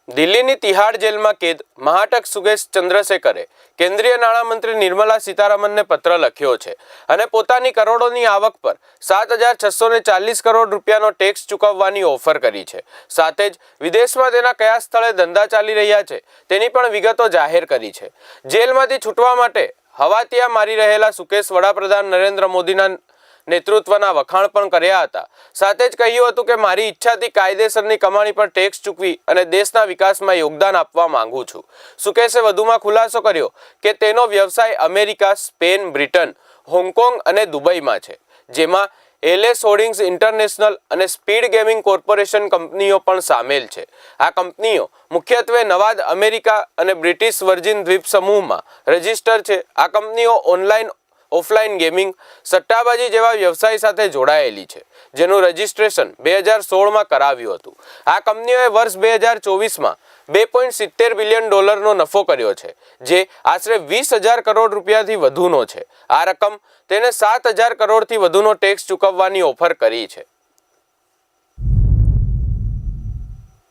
દિલ્હીની તિહાડ જેલમાં કેદ મહાટક સુગેશ ચંદ્રશેખરે કેન્દ્રીય નાણામંત્રી નિર્મલા સીતારામનને પત્ર લખ્યો છે અને પોતાની કરોડોની આવક પર 7,640 કરોડ રૂપિયાનો ટેક્સ ચૂકવવાની ઓફર કરી છે। સાથે જ વિદેશમાં તેના કયા સ્થળે ધંધા ચાલી રહ્યા છે તેની પણ વિગતો જાહેર કરી છે। જેલમાંથી છૂટવા માટે હવાતિયા મારી રહેલા સુકેશ વડાપ્રધાન નરેન્દ્ર મોદીના નેતૃત્વના વખાણ પણ કર્યા હતા। સાથે જ કહ્યું હતું કે મારી ઈચ્છાથી કાયદેસરની કમાણી પર ટેક્સ ચૂકવી અને દેશના વિકાસમાં યોગદાન આપવા માંગુ છું। સુકેશે વધુમાં ખુલાસો કર્યો કે તેનો વ્યવસાય અમેરિકા, સ્પેન, બ્રિટન, હોંગકોંગ અને દુબઈમાં છે, જેમાં એલએસ હોલ્ડિંગ્સ ઇન્ટરનેશનલ અને સ્પીડ ગેમિંગ કોર્પોરેશન કંપનીઓ પણ સામેલ છે। આ કંપનીઓ મુખ્યત્વે નવાદ અમેરિકા અને બ્રિટિશ વર્જિન દ્વીપ સમૂહમાં રજિસ્ટર છે। આ કંપનીઓ ઓનલાઈન ઓફલાઈન ગેમિંગ, સટ્ટાબાજી જેવા વ્યવસાય સાથે જોડાયેલી છે, જેનું રજિસ્ટ્રેશન 2016માં કરાવ્યું હતું। આ કંપનીઓએ વર્ષ 2024માં $2.70 બિલિયન નફો કર્યો છે, જે આશરે 20,000 કરોડ રૂપિયાથી વધુનો છે। આ રકમ તેને 7,000 કરોડથી વધુનો ટેક્સ ચૂકવવાની ઓફર કરી છે।